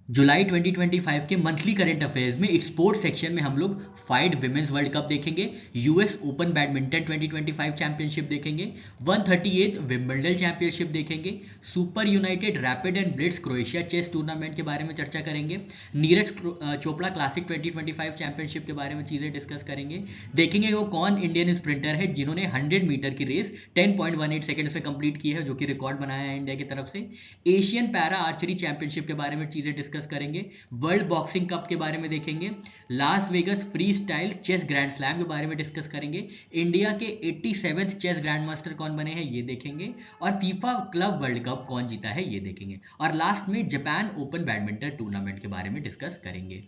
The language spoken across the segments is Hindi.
जुलाई 2025 के मंथली करंट अफेयर्स में स्पोर्ट्स सेक्शन में हम लोग फाइड विमेंस वर्ल्ड कप देखेंगे, यूएस ओपन बैडमिंटन 2025 चैंपियनशिप देखेंगे, 138 विंबलडन चैंपियनशिप देखेंगे, super united rapid and blitz Croatia chess tournament के बारे में चर्चा करेंगे, नीरज चोपड़ा क्लासिक 2025 चैंपियनशिप के बारे में चीजें डिस्कस करेंगे, देखेंगे वो कौन इंडियन स्प्रिंटर है जिन्होंने 100 मीटर की रेस 10.18 सेकंड में कंप्लीट की है, जो कि रिकॉर्ड बनाया है इंडिया की तरफ से। एशियन पैरा आर्चरी चैंपियनशिप के बारे में चीजें डिस्कस करेंगे, वर्ल्ड बॉक्सिंग कप के बारे में देखेंगे, Las Vegas freestyle chess grand slam के बारे में डिस्कस करेंगे, इंडिया के 87वें चेस ग्रैंड मास्टर कौन बने हैं ये देखेंगे, और फीफा क्लब वर्ल्ड कप कौन जीता है ये देखेंगे, और लास्ट में जापान ओपन बैडमिंटन टूर्नामेंट के बारे में डिस्कस करेंगे।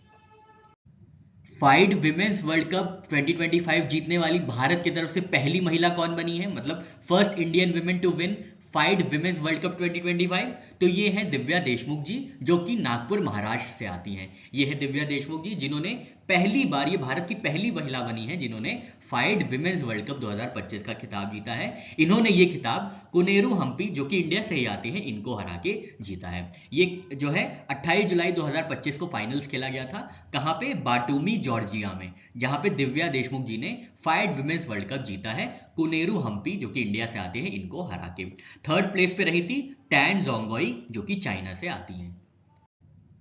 फाइड विमेंस वर्ल्ड कप 2025 जीतने वाली भारत की तरफ से पहली महिला कौन बनी है, मतलब first Indian women to win FIDE women's world cup 2025, तो ये है दिव्या देशमुख जी, जो कि नागपुर महाराष्ट्र से आती हैं। ये है दिव्या देशमुख जी जिन्होंने पहली बार, ये भारत की पहली महिला बनी है जिन्होंने फाइड विमेंस वर्ल्ड कप 2025 का खिताब जीता है। इन्होंने ये खिताब कुनेरू हम्पी, जो कि इंडिया से ही आती है, इनको हरा के जीता है। ये जो है 28 जुलाई 2025 को फाइनल्स खेला गया था, कहाँ पे, बाटूमी जॉर्जिया में, जहां पे दिव्या देशमुख जी ने फाइड विमेंस वर्ल्ड कप जीता है कुनेरू हम्पी, जो कि इंडिया से आते हैं, इनको हरा के। थर्ड प्लेस पे रही थी टैन जोंगोई, जो कि चाइना से आती हैं।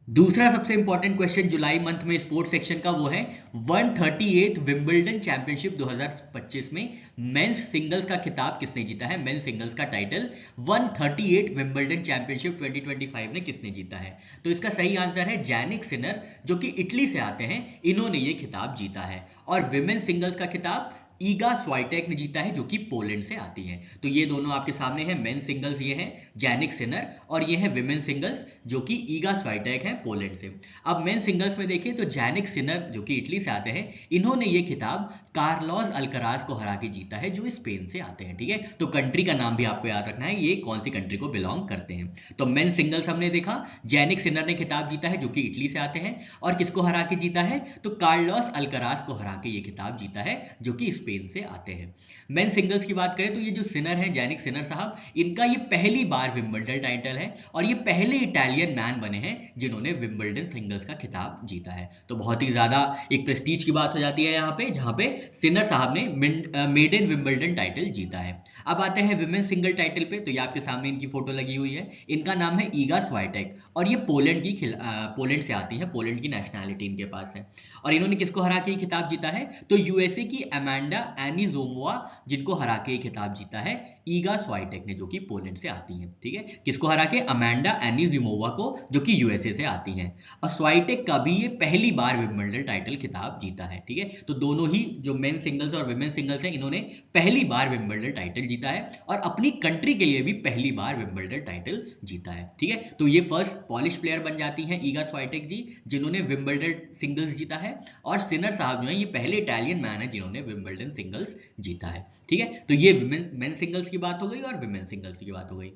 दूसरा सबसे इंपॉर्टेंट क्वेश्चन जुलाई मंथ में स्पोर्ट्स सेक्शन का वो है 138 विंबलडन चैंपियनशिप 2025 में मेंस सिंगल्स का खिताब किसने जीता है, मेंस सिंगल्स का टाइटल 138 विंबलडन चैंपियनशिप 2025 में किसने जीता है। तो इसका सही आंसर है जैनिक सिनर, जो कि इटली से आते हैं, इन्होंने ये खिताब जीता है। और विमेंस सिंगल्स का खिताब ईगा स्वाइटेक ने जीता है, जो कि पोलैंड से आती हैं। तो ये दोनों आपके सामने हैं, मेन सिंगल्स ये हैं जैनिक सिनर, और ये है विमेन सिंगल्स जो कि ईगा स्वाइटेक है पोलैंड से। अब मेन सिंगल्स में देखिए तो जैनिक सिनर, जो कि इटली से आते हैं, इन्होंने ये खिताब कार्लोस अल्कराज को हरा के जीता है, जो स्पेन से आते हैं। ठीक है, तो कंट्री का नाम भी आपको याद रखना है, ये कौन सी कंट्री को बिलोंग करते हैं। तो मेन सिंगल्स हमने देखा, जैनिक सिनर ने खिताब जीता है, जो कि इटली से आते हैं, और किसको हरा के जीता है, तो कार्लोस अल्कराज को हरा के ये खिताब जीता है, जो कि स्पेन से आते हैं। मेन सिंगल्स की बात करें तो ये जो सिनर हैं, जैनिक सिनर साहब, इनका ये पहली बार विंबलडन टाइटल है, और ये पहले इटालियन मैन बने हैं जिन्होंने विंबलडन सिंगल्स का खिताब जीता है। तो बहुत ही ज्यादा एक प्रेस्टीज की बात हो जाती है यहाँ पे, जहाँ पे सिनर साहब ने मेडन विंबलडन टाइटल जीता है। अब आते हैं विमेन सिंगल टाइटल पे, तो ये आपके सामने इनकी फोटो लगी हुई है। इनका नाम है ईगा स्वाइटेक, और ये पोलैंड से आती है, पोलैंड की नेशनैलिटी इनके पास है। और इन्होंने किसको हरा के खिताब जीता है, तो यूएसए की अमांडा एनिजोमोवा, जिनको हरा के खिताब जीता है ईगा स्वाइटेक ने, जो कि पोलैंड से आती हैं। ठीक है, किसको हरा के, अमांडा एनिजोमोवा को, जो कि यूएसए से आती हैं। और स्वाइटेक का भी ये पहली बार विंबलडन टाइटल खिताब जीता है। ठीक है, तो दोनों ही जो मेन सिंगल्स और विमेन सिंगल्स हैं, इन्होंने पहली बार विंबलडन टाइटल जीता है, और अपनी कंट्री के लिए भी पहली बार विंबलडन टाइटल जीता है। ठीक है, तो ये फर्स्ट पॉलिश प्लेयर बन जाती हैं ईगा स्वाइटेक जी, जिन्होंने विंबलडन सिंगल्स जीता है, और सिनर साहब जो है ये पहले इटालियन मैन है जिन्होंने विंबलडन सिंगल्स जीता है। ठीक है, तो ये मेन सिंगल्स की बात हो गई और विमेन सिंगल्स की बात हो गई।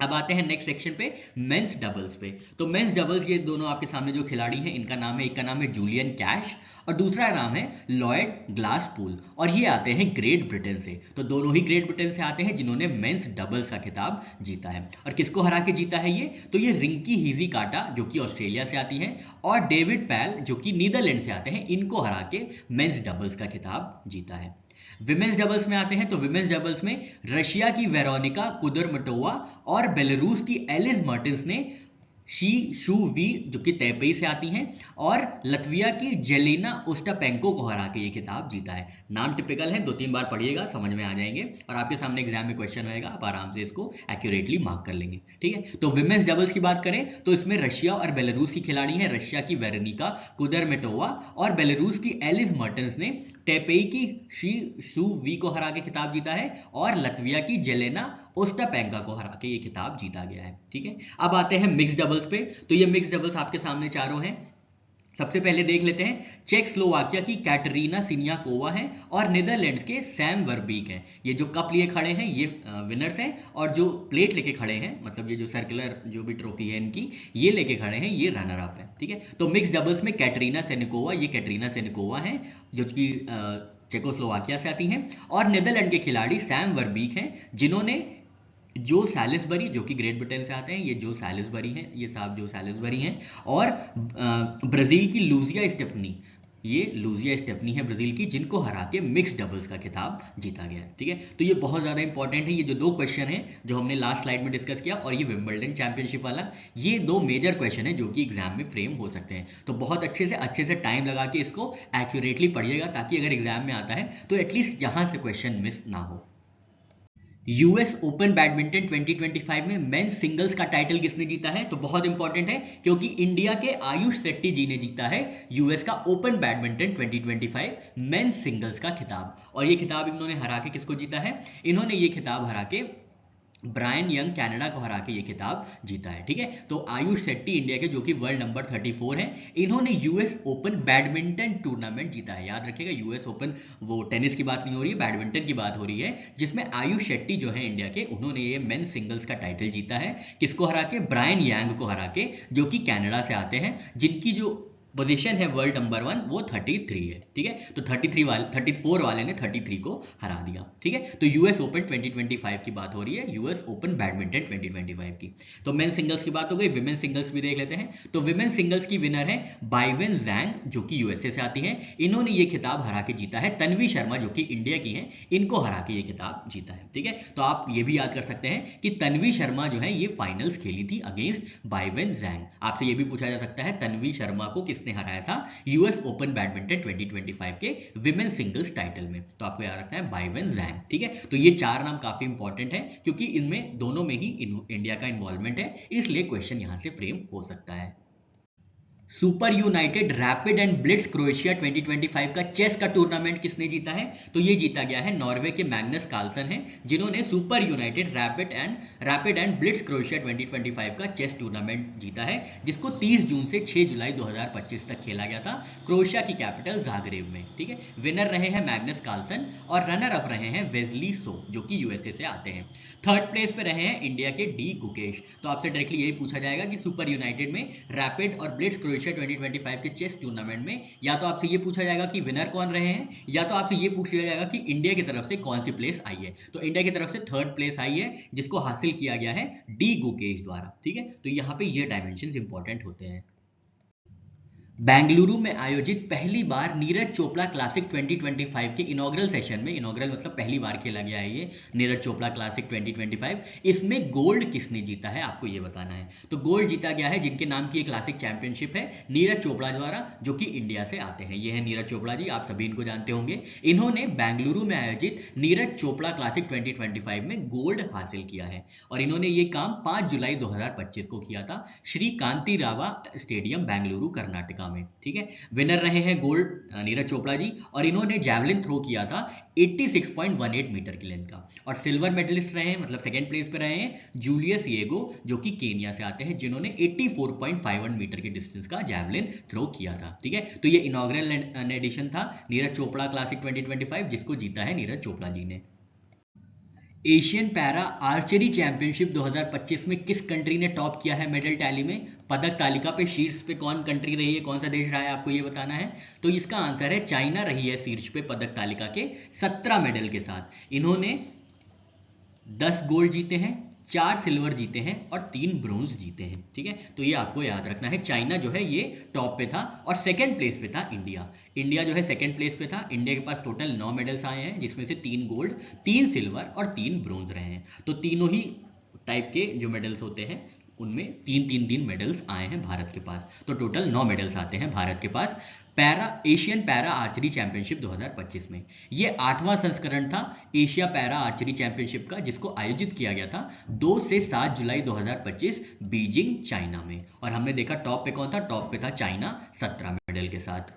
अब आते हैं नेक्स्ट सेक्शन पे, मेंस डबल्स पे। तो मेंस डबल्स, ये दोनों आपके सामने जो खिलाड़ी हैं, इनका नाम है, एक का नाम है जूलियन कैश, और दूसरा नाम है लॉयड ग्लासपूल, और ये आते हैं ग्रेट ब्रिटेन से। तो दोनों ही ग्रेट ब्रिटेन से आते हैं जिन्होंने मेंस डबल्स का खिताब जीता है। और किसको हरा के जीता है ये, तो ये रिंकी हिजी काटा, जो कि ऑस्ट्रेलिया से आती हैं, और डेविड पैल, जो कि नीदरलैंड से आते हैं, इनको हरा के मेंस डबल्स का खिताब जीता है। विमेंस डबल्स में आते हैं, तो विमेंस डबल्स में रशिया की वेरोनिका कुदरमटोवा और बेलारूस की एलिस मर्टेंस ने शी शू वी, जो कि तैपेई से आती हैं, और लत्विया की जेलिना ओस्टापेंको को हरा के ये खिताब जीता है। नाम टिपिकल है, 2-3 बार पढ़िएगा, समझ में आ जाएंगे, और आपके सामने एग्जाम में क्वेश्चन रहेगा, आप आराम से इसको एक्यूरेटली मार्क कर लेंगे। ठीक है, तो विमेंस डबल्स की बात करें तो इसमें रशिया और बेलारूस की खिलाड़ी हैं, रशिया की वेरोनिका कुदरमेटोवा और बेलारूस की एलिस मर्टेंस ने टेपेई की शी शू वी को हरा के खिताब जीता है, और लत्विया की जेलेना ओस्टापेंका को हरा के ये खिताब जीता गया है। ठीक है, अब आते हैं मिक्स डबल्स पे। तो ये मिक्स डबल्स आपके सामने चारों हैं। सबसे पहले देख लेते हैं, चेक स्लोवाकिया की कैटरीना सिनियाकोवा हैं, और नीदरलैंड्स के सैम वर्बीक हैं। ये जो कप लिए खड़े हैं ये विनर्स हैं, और जो प्लेट लेके खड़े हैं, मतलब ये जो सर्कुलर जो भी ट्रॉफी है इनकी, ये लेके खड़े हैं, ये रनर अप है। ठीक है, तो मिक्स डबल्स में कैटरीना सेनिकोवा, ये कैटरीना सेनिकोवा हैं, जो कि चेकोस्लोवाकिया से आती हैं, और नीदरलैंड के खिलाड़ी सैम वर्बीक हैं, जिन्होंने जो सैलिसबरी जो कि ग्रेट ब्रिटेन से आते हैं, ये जो सैलिसबरी हैं, ये साहब जो सैलिसबरी हैं। और ब्राजील की लूजिया स्टेफनी, ये लूजिया स्टेफनी है ब्राजील की, जिनको हरा के मिक्स डबल्स का खिताब जीता गया है। ठीक है, तो ये बहुत ज़्यादा इंपॉर्टेंट है। ये जो दो क्वेश्चन है जो हमने लास्ट स्लाइड में डिस्कस किया, और ये विंबलडन चैंपियनशिप वाला, ये दो मेजर क्वेश्चन है जो कि एग्जाम में फ्रेम हो सकते हैं। तो बहुत अच्छे से टाइम लगा के इसको एक्यूरेटली पढ़िएगा, ताकि अगर एग्जाम में आता है तो एटलीस्ट यहाँ से क्वेश्चन मिस ना हो। यूएस ओपन बैडमिंटन 2025 में मेंस सिंगल्स का टाइटल किसने जीता है? तो बहुत इंपॉर्टेंट है, क्योंकि इंडिया के आयुष शेट्टी जी ने जीता है यूएस का ओपन बैडमिंटन 2025 मेंस सिंगल्स का खिताब। और ये खिताब इन्होंने हरा के किसको जीता है? इन्होंने ये खिताब हरा के ब्रायन यंग कनाडा को हरा के ये खिताब जीता है। ठीक है, तो आयुष शेट्टी इंडिया के, जो कि वर्ल्ड नंबर 34 है, इन्होंने यूएस ओपन बैडमिंटन टूर्नामेंट जीता है। याद रखिएगा, यूएस ओपन वो टेनिस की बात नहीं हो रही है, बैडमिंटन की बात हो रही है, जिसमें आयुष शेट्टी जो है इंडिया के, उन्होंने ये मेंस सिंगल्स का टाइटल जीता है। किसको हरा के? ब्रायन यांग को हरा के, जो कि कनाडा से आते हैं, जिनकी जो पोजीशन है वर्ल्ड नंबर 1 वो 33 है। ठीक है, तो 34 वाले ने 33 को हरा दिया। ठीक है, तो यूएस ओपन 2025 की बात हो रही है, यूएस ओपन बैडमिंटन 2025 की। तो मेन सिंगल्स की बात हो गई, विमेन सिंगल्स भी देख लेते हैं। तो विमेन सिंगल्स की विनर है बाइवेन जैंग, जो कि यूएसए से आती है। इन्होंने ये खिताब हरा के जीता है तन्वी शर्मा, जो कि इंडिया की है, इनको हरा के ये खिताब जीता है। ठीक है, तो आप ये भी याद कर सकते हैं कि तन्वी शर्मा जो है ये फाइनल्स खेली थी अगेंस्ट बाइवेन जैंग। आपसे ये भी पूछा जा सकता है तन्वी शर्मा को किसने हराया था यूएस ओपन बैडमिंटन 2025 के विमेन सिंगल्स टाइटल में? तो आपको याद रखना है बाइवेन जैंग। ठीक है, तो ये चार नाम काफी इंपॉर्टेंट है, क्योंकि इनमें दोनों में ही इंडिया का इन्वॉल्वमेंट है, इसलिए क्वेश्चन यहां से फ्रेम हो सकता है। Super united rapid and blitz Croatia 2025 का चेस का टूर्नामेंट किसने जीता है? तो ये जीता गया है नॉर्वे के मैग्नस कार्लसन है, जिन्होंने super united rapid and blitz Croatia 2025 का चेस टूर्नामेंट जीता है, जिसको 30 जून से 6 जुलाई 2025 तक खेला गया था क्रोएशिया की कैपिटल जाग्रेब में। ठीक है, विनर रहे हैं मैग्नस कार्लसन और रनर अप रहे हैं वेस्ली सो, जो कि यूएसए से आते हैं। थर्ड प्लेस पे रहे हैं इंडिया के डी गुकेश। तो आपसे डायरेक्टली यही पूछा जाएगा कि सुपर यूनाइटेड में रैपिड और ब्लिट्स क्रोएशिया 2025 के चेस टूर्नामेंट में या तो आपसे ये पूछा जाएगा कि विनर कौन रहे हैं, या तो आपसे ये पूछा जाएगा कि इंडिया की तरफ से कौन सी प्लेस आई है। तो इंडिया की तरफ से थर्ड प्लेस आई है, जिसको हासिल किया गया है डी गुकेश द्वारा। ठीक है, तो यहाँ पे ये डायमेंशंस इंपॉर्टेंट होते हैं। बेंगलुरु में आयोजित पहली बार नीरज चोपड़ा क्लासिक 2025 के इनॉग्रल सेशन में, इनॉग्रल मतलब पहली बार खेला गया है ये नीरज चोपड़ा क्लासिक 2025, इसमें गोल्ड किसने जीता है आपको ये बताना है। तो गोल्ड जीता गया है जिनके नाम की एक क्लासिक चैंपियनशिप है नीरज चोपड़ा द्वारा, जो कि इंडिया से आते हैं। ये है नीरज चोपड़ा जी, आप सभी इनको जानते होंगे। इन्होंने बेंगलुरु में आयोजित नीरज चोपड़ा क्लासिक 2025 में गोल्ड हासिल किया है, और इन्होंने ये काम 5 जुलाई 2025 को किया था श्री कांतिरावा स्टेडियम बेंगलुरु कर्नाटका में। ठीक है, विनर रहे हैं गोल्ड नीरज चोपड़ा जी, और इन्होंने जैवलिन थ्रो किया था 86.18 मीटर की लेंथ का। और सिल्वर मेडलिस्ट रहे हैं, मतलब सेकंड प्लेस पे रहे हैं जूलियस येगो, जो कि केनिया से आते हैं, जिन्होंने 84.51 मीटर की डिस्टेंस का जैवलिन थ्रो किया था। ठीक है, तो ये इनॉग्रल एडिशन था नीरज चोपड़ा क्लासिक 2025, जिसको जीता है नीरज चोपड़ा जी ने। एशियन पैरा आर्चरी चैंपियनशिप 2025 में किस कंट्री ने टॉप किया है मेडल टैली में? पदक तालिका पे शीर्ष पे कौन कंट्री रही है, कौन सा देश रहा है, आपको ये बताना है। तो इसका आंसर है चाइना रही है शीर्ष पे पदक तालिका के 17 मेडल के साथ। इन्होंने 10 गोल्ड जीते हैं, 4 सिल्वर जीते हैं और 3 ब्रोंज जीते हैं। ठीक है, तो ये आपको याद रखना है। चाइना जो है ये टॉप पे था, और सेकंड प्लेस पे था इंडिया जो है सेकंड प्लेस पे था। इंडिया के पास टोटल 9 मेडल्स आए हैं, जिसमें से 3 गोल्ड, 3 सिल्वर और 3 ब्रोंज रहे हैं। तो तीनों ही टाइप के जो मेडल्स होते हैं उनमें 3-3 मेडल्स आए हैं भारत के पास, तो टोटल 9 मेडल्स आते हैं भारत के पास एशियन पैरा आर्चरी चैंपियनशिप 2025 में। ये 8वां संस्करण था एशिया पैरा आर्चरी चैंपियनशिप का, जिसको आयोजित किया गया था 2 से 7 जुलाई 2025 बीजिंग चाइना में। और हमने देखा टॉप पे कौन था, टॉप पे था चाइना 17 मेडल के साथ।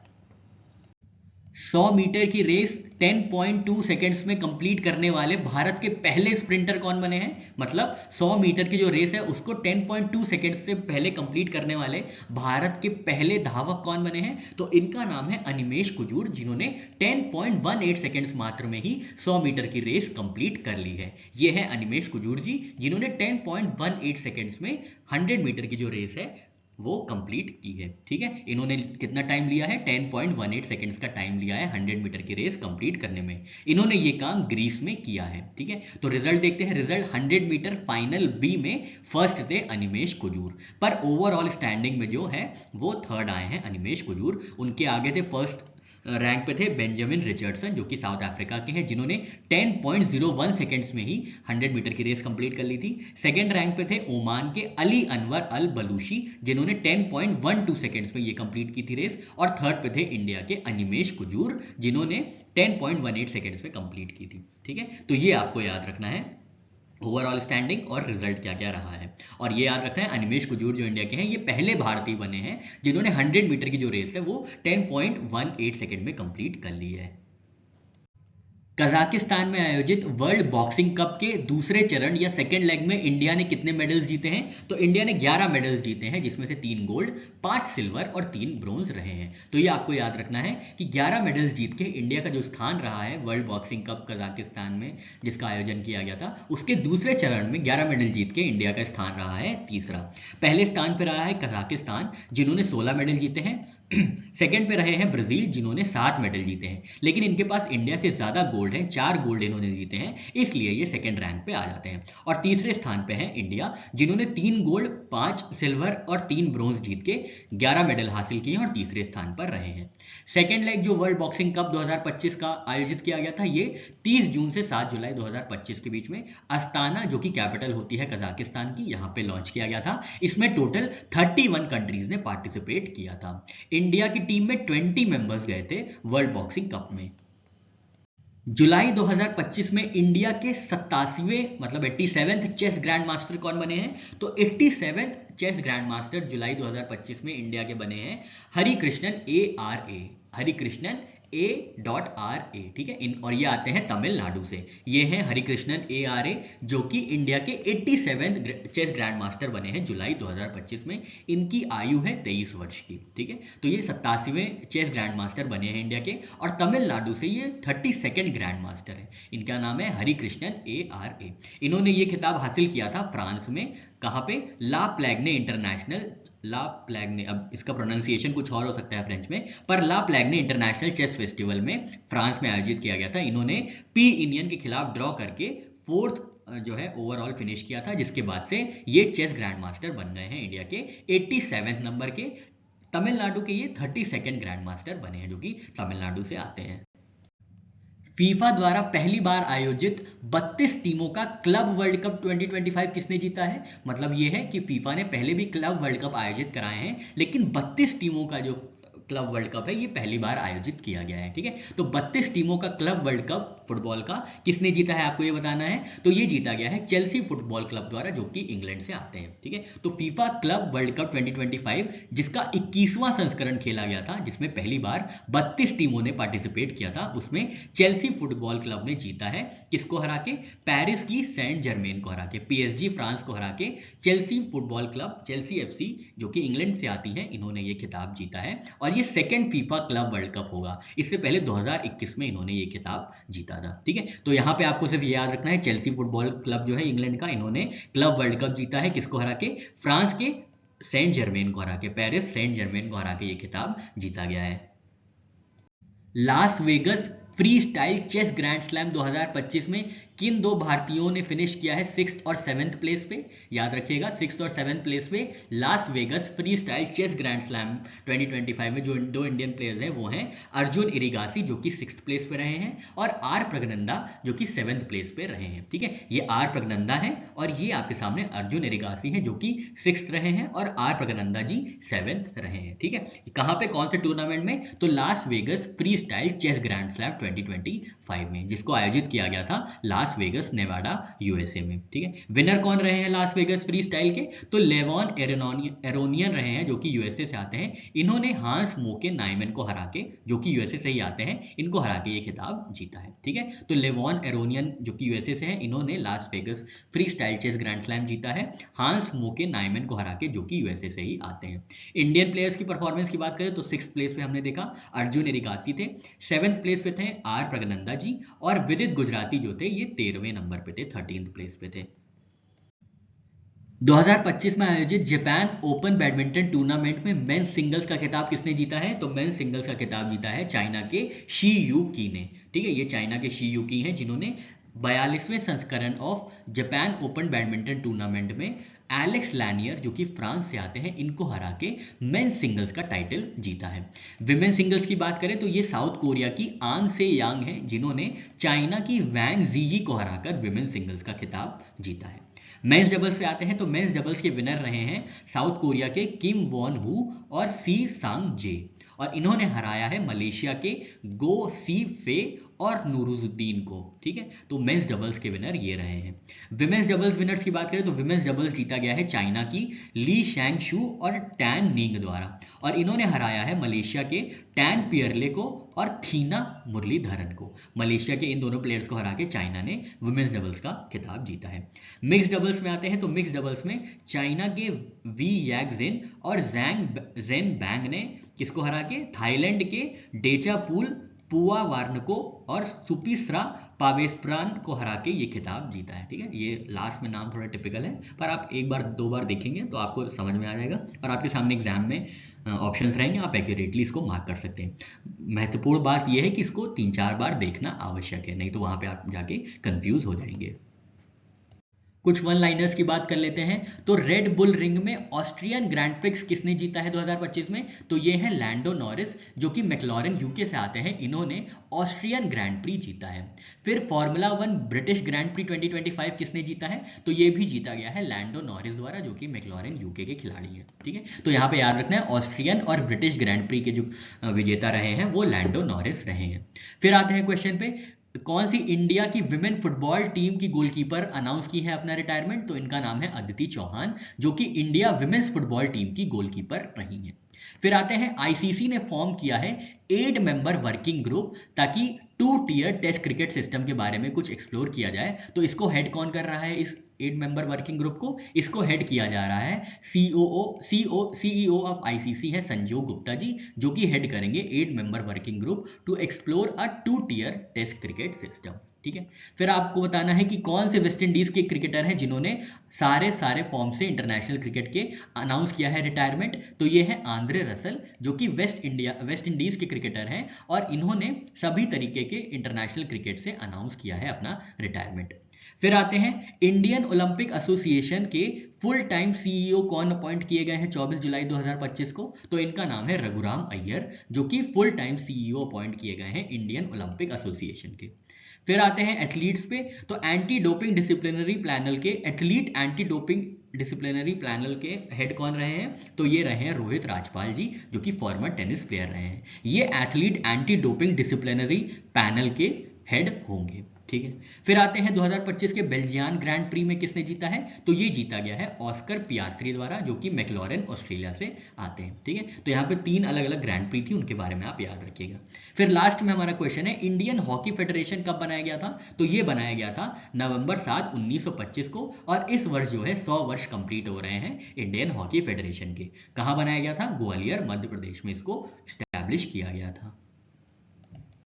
100 मीटर की रेस 10.2 सेकेंड्स में कंप्लीट करने वाले भारत के पहले स्प्रिंटर कौन बने हैं? मतलब 100 मीटर की जो रेस है उसको 10.2 सेकेंड्स से पहले कंप्लीट करने वाले भारत के पहले धावक कौन बने हैं? तो इनका नाम है अनिमेश कुजूर, जिन्होंने 10.18 सेकेंड्स मात्र में ही 100 मीटर की रेस कंप्लीट कर ली है। ये है अनिमेश कुजूर जी, जिन्होंने 10.18 सेकेंड्स में 100 मीटर की जो रेस है वो कंप्लीट की है। ठीक है, इन्होंने कितना टाइम लिया है, 10.18 सेकेंड्स का टाइम लिया है 100 मीटर की रेस कंप्लीट करने में। इन्होंने ये काम ग्रीस में किया है। ठीक है, तो रिजल्ट देखते हैं। रिजल्ट 100 मीटर फाइनल बी में फर्स्ट थे अनिमेश कुजूर, पर ओवरऑल स्टैंडिंग में जो है वो थर्ड आए हैं अनिमेश कुजूर। उनके आगे थे फर्स्ट रैंक पे थे बेंजामिन रिचर्डसन जो कि साउथ अफ्रीका के हैं, जिन्होंने 10.01 सेकेंड्स में ही 100 मीटर की रेस कंप्लीट कर ली थी। सेकंड रैंक पे थे ओमान के अली अनवर अल बलूशी, जिन्होंने 10.12 सेकेंड्स में ये कंप्लीट की थी रेस। और थर्ड पे थे इंडिया के अनिमेश कुजूर, जिन्होंने 10.18 सेकेंड्स में कंप्लीट की थी। ठीक है, तो ये आपको याद रखना है ओवरऑल स्टैंडिंग और रिजल्ट क्या क्या रहा है। और ये याद रखना है अनिमेश कुजूर जो इंडिया के हैं, ये पहले भारतीय बने हैं जिन्होंने 100 मीटर की जो रेस है वो 10.18 सेकेंड में कंप्लीट कर ली है। कजाकिस्तान में आयोजित वर्ल्ड बॉक्सिंग कप के दूसरे चरण या सेकेंड लेग में इंडिया ने कितने मेडल्स जीते हैं? तो इंडिया ने 11 मेडल्स जीते हैं, जिसमें से 3 गोल्ड, 5 सिल्वर और 3 ब्रोंज रहे हैं। तो ये आपको याद रखना है कि 11 मेडल्स जीत के इंडिया का जो स्थान रहा है वर्ल्ड बॉक्सिंग कप कजाकिस्तान में जिसका आयोजन किया गया था, उसके दूसरे चरण में 11 मेडल जीत के इंडिया का स्थान रहा है तीसरा। पहले स्थान पर रहा है कजाकिस्तान जिन्होंने 16 मेडल जीते हैं। सेकंड पे रहे हैं ब्राजील जिन्होंने 7 मेडल जीते हैं, लेकिन इनके पास इंडिया से ज्यादा गोल्ड हैं, 4 गोल्ड इन्होंने जीते हैं, इसलिए ये सेकंड रैंक पे आ जाते हैं। और तीसरे स्थान पे है इंडिया जिन्होंने 3 गोल्ड, 5 सिल्वर और 3 ब्रोंज जीत के 11 मेडल हासिल किए हैं और तीसरे स्थान पर रहे हैं। सेकेंड लेग जो वर्ल्ड बॉक्सिंग कप 2025 का आयोजित किया गया था, ये 30 जून से 7 जुलाई 2025 के बीच में अस्ताना जो कि कैपिटल होती है कजाकिस्तान की, यहाँ पे लॉन्च किया गया था। इसमें टोटल 31 कंट्रीज ने पार्टिसिपेट किया था। इंडिया की टीम में 20 मेंबर्स गए थे वर्ल्ड बॉक्सिंग कप में। जुलाई 2025 में इंडिया के 87वें मतलब 87th चेस ग्रैंड मास्टर कौन बने हैं? तो 87th चेस ग्रैंड मास्टर जुलाई 2025 में इंडिया के बने हैं हरिकृष्णन ARA, हरिकृष्णन A.RA। ठीक है, और ये आते हैं तमिलनाडु से। ये हैं हरिकृष्णन ARA जो कि इंडिया के 87वें चेस ग्रैंड मास्टर बने हैं जुलाई 2025 में। इनकी आयु है 23 वर्ष की। ठीक है, तो ये 87वें चेस ग्रैंड मास्टर बने हैं इंडिया के, और तमिलनाडु से ये 32nd ग्रैंड मास्टर है। इनका नाम है हरिकृष्णन ARA। इन्होंने ये खिताब हासिल किया था फ्रांस में। कहाँ पे? ला प्लैग्ने इंटरनेशनल, ला प्लैग्ने, अब इसका प्रोनाउंसिएशन कुछ और हो सकता है फ्रेंच में, पर ला प्लैग्ने इंटरनेशनल चेस फेस्टिवल में फ्रांस में आयोजित किया गया था। इन्होंने पी इंडियन के खिलाफ ड्रॉ करके 4th जो है ओवरऑल फिनिश किया था, जिसके बाद से ये चेस ग्रैंड मास्टर बन गए हैं इंडिया के 87वें नंबर के। तमिलनाडु के ये 32nd ग्रैंड मास्टर बने हैं जो कि तमिलनाडु से आते हैं। फीफा द्वारा पहली बार आयोजित 32 टीमों का क्लब वर्ल्ड कप 2025 किसने जीता है? मतलब यह है कि फीफा ने पहले भी क्लब वर्ल्ड कप आयोजित कराए हैं, लेकिन 32 टीमों का जो क्लब वर्ल्ड कप है ये पहली बार आयोजित किया गया है। ठीक है, तो 32 टीमों का क्लब वर्ल्ड कप फुटबॉल का किसने जीता है आपको ये बताना है। तो ये जीता गया है चेल्सी फुटबॉल क्लब द्वारा जो कि इंग्लैंड से आते हैं। ठीक है, तो फीफा क्लब वर्ल्ड कप 2025 जिसका 21वां संस्करण खेला गया था, जिसमें पहली बार 32 टीमों ने पार्टिसिपेट किया था, उसमें चेल्सी फुटबॉल क्लब ने जीता है। किसको हरा के? पेरिस की सेंट जर्मेन को हरा के, PSG फ्रांस को हरा के Chelsea football club, Chelsea FC जो कि इंग्लैंड से आती है, इन्होंने ये खिताब जीता है। और ये second FIFA club world cup होगा। इससे पहले 2021 में इन्होंने ये खिताब जीता था। ठीक है, तो यहाँ पे आपको सिर्फ ये याद रखना है चेल्सी फुटबॉल क्लब जो है इंग्लैंड का, इन्होंने क्लब वर्ल्ड कप जीता है। किसको हरा के? फ्रांस के सेंट जर्मेन को हरा के, पेरिस सेंट जर्मेन को हरा के ये खिताब जीता गया है। Las Vegas freestyle chess grand slam 2025 में किन 2 भारतीयों ने फिनिश किया है 6th और 7th प्लेस पे? याद रखिएगा 6th और 7th प्लेस पे Las Vegas freestyle chess grand slam 2025 में जो 2 इंडियन प्लेयर्स हैं वो हैं अर्जुन इरिगासी जो कि 6th प्लेस पे रहे हैं, और आर प्रगनंदा जो कि 7th प्लेस पे रहे हैं। ठीक है, ये आर प्रगनंदा है और ये आपके सामने अर्जुन इरिगासी हैं जो कि 6th रहे हैं, और आर प्रगनंदा जी 7th रहे हैं। ठीक है, कहाँ पे, कौन से टूर्नामेंट में? तो Las Vegas freestyle chess grand slam 2025 में, जिसको आयोजित किया गया था लास वेगस नेवाडा USA में। ठीक है, विनर कौन रहे हैं लास वेगस फ्री स्टाइल के? तो लेवॉन एरोनियन रहे हैं जो कि USA से आते हैं। इन्होंने हांस मोके नाइमन को हरा के, जो कि USA से ही आते हैं, इनको हरा के ये खिताब जीता है। ठीक है, तो लेवॉन एरोनियन जो कि USA से हैं, इन्होंने Las Vegas freestyle chess grand slam जीता है हांस मोके नाइमन को हरा के, जो कि USA से ही आते हैं। इंडियन प्लेयर्स की परफॉर्मेंस की बात करें तो 6th प्लेस पे हमने देखा अर्जुन इरिगासी थे, 7th प्लेस पे थे आर प्रगनंदा जी, और विदित गुजराती जो थे ये 13वें नंबर पे थे, 13th प्लेस पे थे। 2025 में आयोजित जापान ओपन बैडमिंटन टूर्नामेंट में मेंस सिंगल्स का खिताब किसने जीता है? तो मेंस सिंगल्स का खिताब जीता है चाइना के शी यू की ने। ठीक है, ये चाइना के शी यू की हैं जिन्होंने 42वें संस्करण of Japan open badminton tournament में एलेक्स लैनियर जो कि फ्रांस से आते हैं इनको हरा के मेंस सिंगल्स का टाइटल जीता है। विमेन सिंगल्स की बात करें तो ये साउथ कोरिया की आन से यांग हैं जिन्होंने चाइना की वैंग जीई को हराकर विमेन सिंगल्स का खिताब जीता है। मेंस डबल्स पे आते हैं तो मेंस डबल्स के विनर रहे हैं साउथ कोरिया के किम वॉन हु और सी सांग जे, और इन्होंने हराया है मलेशिया के गो सी फे और नूरुजुद्दीन को। ठीक है, तो मेंस डबल्स के विनर ये रहे हैं। विमेंस डबल्स विनर्स की बात करें तो विमेंस डबल्स जीता गया है चाइना की ली शैंग शू और टैन निंग द्वारा, और इन्होंने हराया है मलेशिया के टैन पियरले को और थीना मुरलीधरन को। मलेशिया के इन दोनों प्लेयर्स को हरा के चाइना ने विमेंस डबल्स का खिताब जीता है। मिक्स डबल्स में आते हैं तो मिक्स डबल्स में चाइना के वी यैगजिन और जैंग जेन बैंग ने किसको हरा के? थाईलैंड के डेचापूल पुआ वार्नको और सुपिस्रा पावेस्प्रान को हरा के ये खिताब जीता है। ठीक है, ये लास्ट में नाम थोड़ा टिपिकल है, पर आप एक बार दो बार देखेंगे तो आपको समझ में आ जाएगा, और आपके सामने एग्जाम में ऑप्शंस रहेंगे, आप एक्यूरेटली इसको मार्क कर सकते हैं। महत्वपूर्ण बात यह है कि इसको 3-4 बार देखना आवश्यक है, नहीं तो वहां पे आप जाके कंफ्यूज हो जाएंगे। कुछ वन लाइनर्स की बात कर लेते हैं तो रेड बुल रिंग में ऑस्ट्रियन ग्रैंड प्रिक्स किसने जीता है 2025 में? तो ये है लैंडो नॉरिस जो कि मैक्लॉरेन यूके से आते हैं, इन्होंने ऑस्ट्रियन ग्रैंड प्री जीता है। फिर फॉर्मूला 1 ब्रिटिश ग्रैंड प्री 2025 किसने जीता है? तो ये भी जीता गया है लैंडो नॉरिस द्वारा जो कि मैक्लॉरेन यूके के खिलाड़ी हैं। ठीक है, तो यहाँ पे याद रखना है ऑस्ट्रियन और ब्रिटिश ग्रैंड प्री के जो विजेता रहे हैं वो लैंडो नॉरिस रहे हैं। फिर आते हैं क्वेश्चन पे, कौन सी इंडिया की विमेन फुटबॉल टीम की गोलकीपर अनाउंस की है अपना रिटायरमेंट? तो इनका नाम है अदिति चौहान जो कि इंडिया विमेन्स फुटबॉल टीम की गोलकीपर रही हैं। फिर आते हैं, आईसीसी ने फॉर्म किया है 8 मेंबर वर्किंग ग्रुप ताकि 2 टीयर टेस्ट क्रिकेट सिस्टम के बारे में कुछ एक्सप्लोर किया जाए। तो इसको हेड कौन कर रहा है इस 8 मेंबर वर्किंग ग्रुप को? इसको हेड किया जा रहा है सीईओ ऑफ आईसीसी है संजोग गुप्ता जी जो कि हेड करेंगे 8 member working group to explore a 2 tier test cricket system. ठीक है, फिर आपको बताना है कि कौन से वेस्ट इंडीज के क्रिकेटर हैं जिन्होंने सारे फॉर्म से इंटरनेशनल क्रिकेट के अनाउंस किया है रिटायरमेंट। तो ये है आंद्रे रसल जो कि वेस्ट इंडीज के क्रिकेटर हैं और इन्होंने सभी तरीके के इंटरनेशनल क्रिकेट से अनाउंस किया है अपना रिटायरमेंट। फिर आते हैं, इंडियन ओलंपिक एसोसिएशन के फुल टाइम सीईओ कौन अपॉइंट किए गए हैं 24 जुलाई 2025 को? तो इनका नाम है रघुराम अय्यर जो कि फुल टाइम सीईओ अपॉइंट किए गए हैं इंडियन ओलंपिक एसोसिएशन के। फिर आते हैं एथलीट्स पे, तो एंटी डोपिंग डिसिप्लिनरी पैनल के एंटी डोपिंग डिसिप्लिनरी पैनल के हेड कौन रहे हैं? तो ये रहे हैं रोहित राजपाल जी जो कि फॉर्मर टेनिस प्लेयर रहे हैं। ये athlete anti doping disciplinary panel के हेड होंगे। ठीक है, फिर आते हैं 2025 के बेल्जियन ग्रैंड प्री में किसने जीता है? तो ये जीता गया है ऑस्कर पियास्त्री द्वारा जो कि मैक्लॉरेन ऑस्ट्रेलिया से आते हैं। ठीक है, तो यहाँ पे 3 अलग अलग ग्रैंड प्री थी, उनके बारे में आप याद रखिएगा। फिर लास्ट में हमारा क्वेश्चन है, इंडियन हॉकी फेडरेशन कब बनाया गया था? तो ये बनाया गया था नवंबर 7, 1925 को, और इस वर्ष जो है 100 वर्ष कंप्लीट हो रहे हैं इंडियन हॉकी फेडरेशन के। कहाँ बनाया गया था? ग्वालियर मध्य प्रदेश में इसको स्टैब्लिश किया गया था।